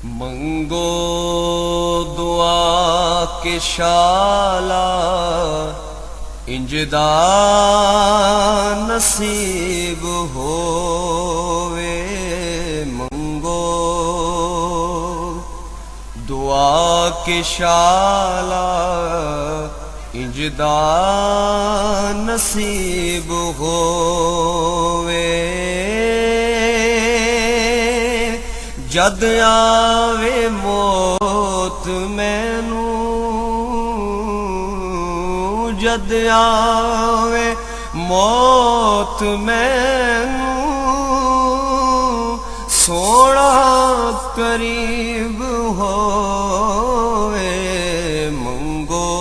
मंगो दुआ के शाला इंजदा नसीब होवे। मंगो दुआ के शाला इंजदा नसीब होवे। जद आवे मौत मैनू, जद आवे मौत मैनू, सोना करीब होवे। मंगो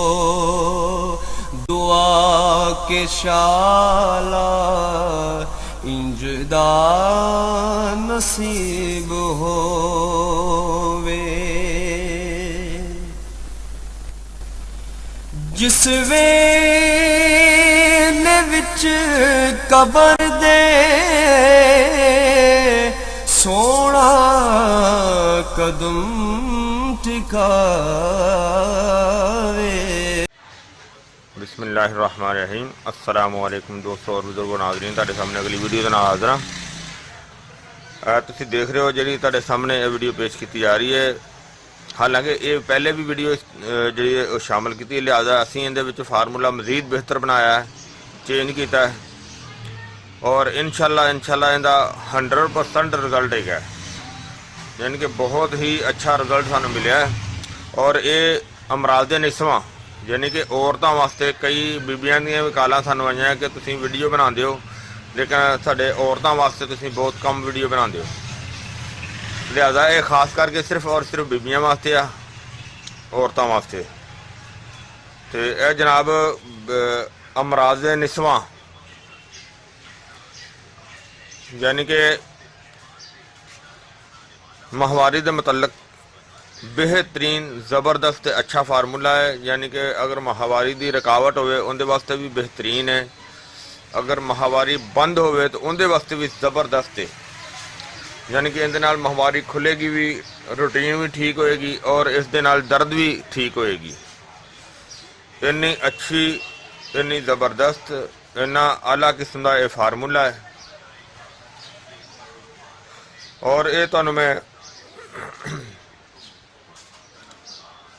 दुआ के शाला इंजदा नसीब होवे। जिस वेले विच कबर दे सोना कदम टिकावे। बिस्मिल्लाहिर्रहमानिर्रहीम। अस्सलामुअलैकुम दोस्तों और बुजुर्गों नाज़रीन, तुहाडे सामने अगली वीडियो दे नाल हाज़र हां। तुसीं देख रहे हो जी तुहाडे सामने ये वीडियो पेश की जा रही है। हालांकि ये पहले भी वीडियो जी शामिल की, लिहाजा असीं इहदे विच फार्मूला मज़ीद बेहतर बनाया है, चेंज किया है और इंशाअल्लाह इहदा 100% रिजल्ट है, यानी कि बहुत ही अच्छा रिजल्ट सानूं मिलिया है। और ये अमराज दे निस्वां यानी कि औरतों वास्ते कई बीबियां दी भी कालां सानूं आईयां कि तुसीं वीडियो बनाते हो, लेकिन साडे औरतों वास्ते तुसीं बहुत कम वीडियो बनाते हो। लिहाजा ये खास करके सिर्फ और सिर्फ बीबियां वास्ते आ, औरतों वास्ते। तो यह जनाब अमराज दे निस्वां यानी कि माहवारी के मतलब बेहतरीन ज़बरदस्त अच्छा फार्मूला है। यानी कि अगर माहवारी की रुकावट होवे उनके वास्ते भी बेहतरीन है, अगर माहवारी बंद होवे तो उनके वास्ते भी ज़बरदस्त है। यानी कि इहदे नाल माहवारी खुलेगी भी, रूटीन भी ठीक होएगी और इस दे नाल दर्द भी ठीक होएगी। इन्नी अच्छी, इन्नी ज़बरदस्त, इन्ना आला किस्म का यह फार्मूला है। और ये तुहानूं मैं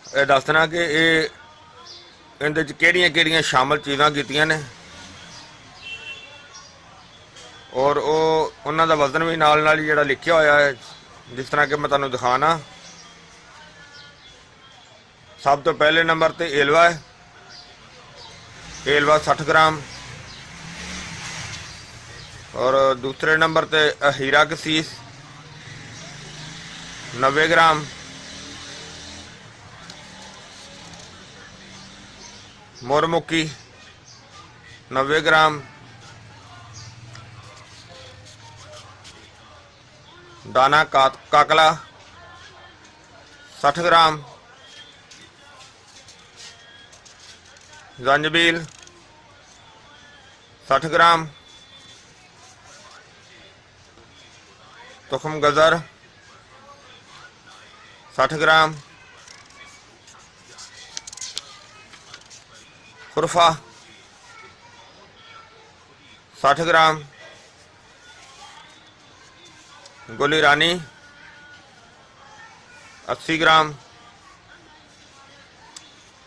ये दसना कि ये इहदे च किहड़ियां शामिल चीज़ां कीतियां ने और उन्हां दा वजन भी नाल नाल ही जिहड़ा लिखिया होया है, जिस तरह कि मैं तुहानूं दिखाना। सब तो पहले नंबर ते एलवा है, एलवा 60 ग्राम। और दूसरे नंबर ते हीरा कसीस 90 ग्राम। मोरमुखी 90 ग्राम। दाना काकला 60 ग्राम। जंजबील 60 ग्राम। तुखम गज़र 60 ग्राम। खुरफा 60 ग्राम। गोली रानी 80 ग्राम।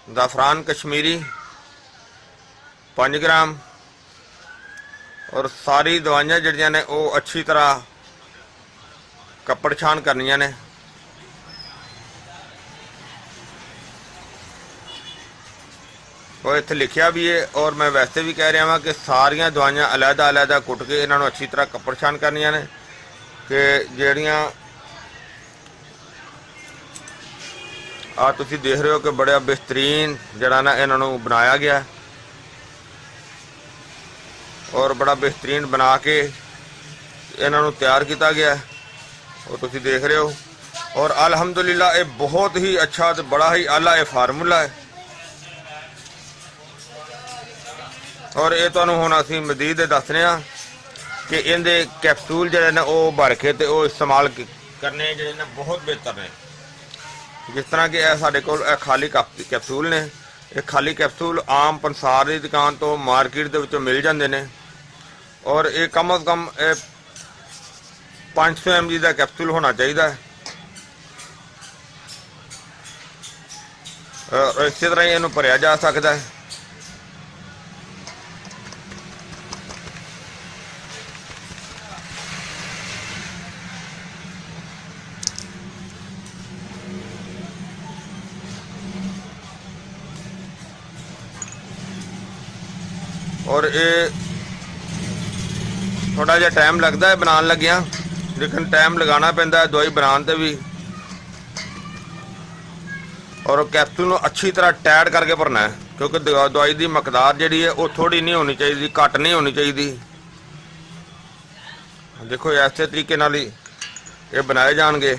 ज़ाफ़रान कश्मीरी 5 ग्राम। और सारी दवाइयां जिहड़ियां ने वो अच्छी तरह कपड़ छान करनियां ने। वो इत्थे लिखिया भी है और मैं वैसे भी कह रहा वहाँ कि सारिया दवाइयां अलहदा अलहदा कुट के इन्हों अच्छी तरह कपड़ छान करनियां ने कि जिहड़ियां आ तुसीं देख रहे हो कि बड़ा बेहतरीन जिहड़ा ना इन्हों बनाया गया और बड़ा बेहतरीन बना के इन्हों तैयार किया गया और तुसीं देख रहे हो। और अल्हम्दुलिल्लाह ये बहुत ही अच्छा तो बड़ा ही आला ये फार्मूला है। और ये तुहानूं हुण असीं मजीद दसने कि इहदे कैप्सूल जिहड़े ने वो भर के ते वो इस्तेमाल करने जिहड़े ने बहुत बेहतर ने। जिस तरह कि यह साढ़े कोल खाली कैप्सूल ने, ये खाली कैप्सूल आम पंसार की दुकान तो मार्केट के विचों मिल जाते हैं और ये कम अज़ कम 500 mg का कैप्सूल होना चाहिए। और इस तरह ही इन्हू भरिया जा सकता है। और ये थोड़ा जिहा टाइम लगता है बनाने लग्या, लेकिन टाइम लगाना पैंदा है दवाई बनाने भी। और कैप्सूल अच्छी तरह टाइट करके भरना है, क्योंकि दवाई की मकदार जी है वो थोड़ी नहीं होनी चाहिए, घट नहीं होनी चाहिए। देखो ऐसे तरीके नाल ही ये बनाए जाएंगे।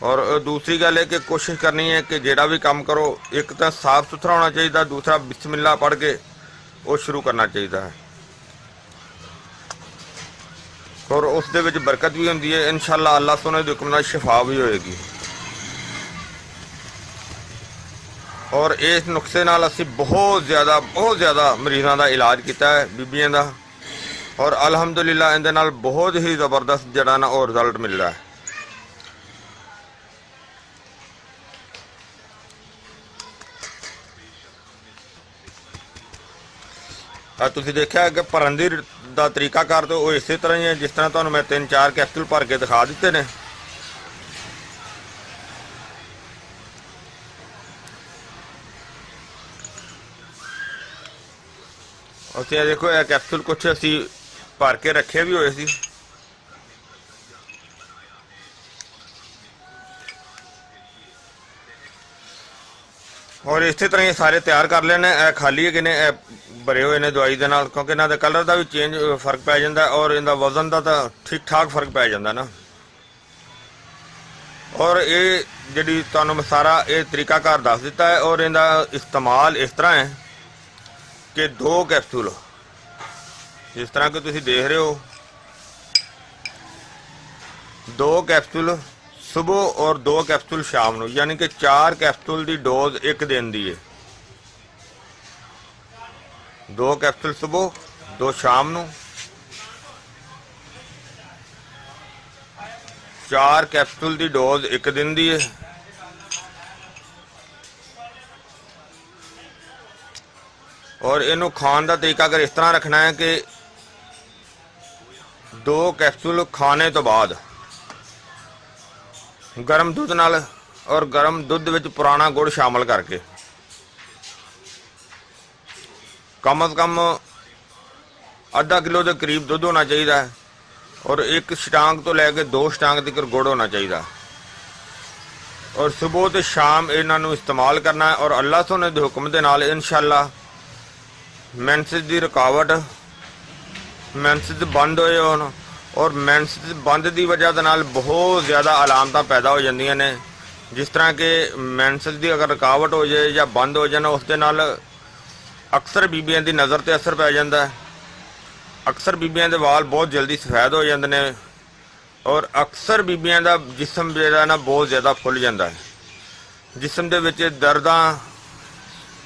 और दूसरी गल है कि कोशिश करनी है कि जेड़ा भी काम करो एक तो साफ सुथरा होना चाहिए, दूसरा बिस्मिल्लाह पढ़ के वो शुरू करना चाहिए है। और उस दे विच बरकत भी होंदी है, इंशाअल्लाह अल्लाह सोने के हुक्म नाल शिफा भी होएगी। और इस नुस्खे नाल असी बहुत ज़्यादा मरीज़ों का इलाज किया है, बीबियां का। और अलहमदुलिल्लाह इहदे नाल बहुत ही ज़बरदस्त जड़ा ना और रिजल्ट मिल रहा है। तुसीं देखिया कि भरन दा तरीकाकार तो वो इस तरह ही है जिस तरह तुहानूं मैं 3-4 कैप्सूल भर के दिखा दिते ने। असीं देखो यह कैप्सूल कुछ असीं भर के रखे भी हुए सी। और इस तरह ही सारे तैयार कर लेने। खाली है कि ने भरे हुए ने दवाई के नाल, क्योंकि इन्हां दे कलर का भी चेंज फर्क पै जाता है और इनका वजन का तो ठीक ठाक फर्क पै जाता ना। और ये जी तुहानूं मैं सारा ये तरीकाकार दस दिता है। और इनका इस्तेमाल इस तरह है कि 2 कैप्सूल जिस तरह कि तुसीं देख रहे हो, 2 कैप्सूल सुबह और 2 कैप्सूल शाम को, यानी कि 4 कैप्सूल की डोज एक दिन की है। 2 कैप्सूल सुबह 2 शाम को, 4 कैप्सूल की डोज एक दिन की है। और इनू खाने का तरीका अगर इस तरह रखना है कि 2 कैप्सूल खाने तो बाद गर्म दुध नाल और गर्म दुध विच पुराना गुड़ शामिल करके कम अज़ कम आधा किलो के करीब दुध होना चाहिए है। और 1 छटांग तो लैके 2 छटांग तक गुड़ होना चाहिए। और सुबह तो शाम इन्हों इस्तेमाल करना है। और अल्लाह सोने के हुक्म के नाल इंशाअल्लाह मैंसिस की रुकावट, मैंसिस बंद होए होन और मैंसिस बंद की वजह के नाल बहुत ज़्यादा अलामत पैदा हो जांदियां ने। जिस तरह के मैंसिस की अगर रुकावट हो जाए या बंद हो जाए उस दे नाल अक्सर बीबियां की नज़र ते असर पै जाता है। अक्सर बीबियां के वाल बहुत जल्दी सफेद हो जाते हैं। और अक्सर बीबियां का जिसम जो ना बहुत ज़्यादा फुल जाता है। जिसम दे विच दर्दां,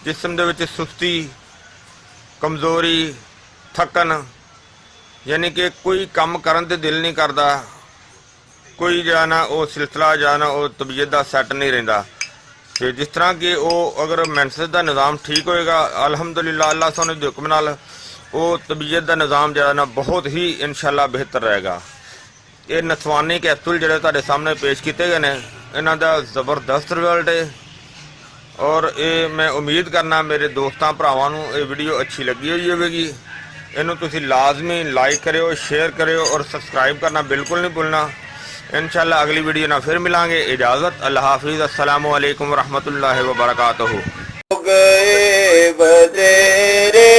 जिसम दे विच सुस्ती, कमज़ोरी, थकन, यानी कि कोई काम करन ते दिल नहीं करता, कोई जाना वो सिलसिला जाना वो तबीयत का सैट नहीं रहिंदा। तो जिस तरह कि वो अगर मैंसिस का निज़ाम ठीक होएगा अल्हम्दुलिल्लाह अल्लाह सोने के हुक्म नाल वो तबीयत का निज़ाम जो ना बहुत ही इंशाअल्लाह बेहतर रहेगा। ये नसवानी कैप्सूल जो तुहाडे सामने पेश किए गए हैं इन्हां दा ज़बरदस्त रिजल्ट है। और ये मैं उम्मीद करना मेरे दोस्तों भरावां नूं ये वीडियो अच्छी लगी हुई होगी। इनू तुसीं लाजमी लाइक करियो, शेयर करियो और सबसक्राइब करना बिल्कुल नहीं भूलना। इंशाअल्लाह अगली वीडियो ना फिर मिलांगे। इजाज़त, अल्लाह हाफिज़, अस्सलामु अलैकुम रहमतुल्लाहि व बरकातहू। गए बतेरे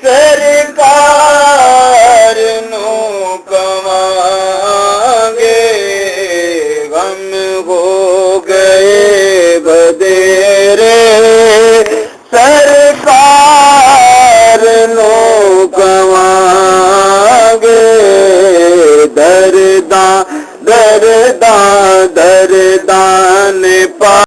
सरकार नु कमांगे, गम हो गए बतेरे सरकार दरदान पा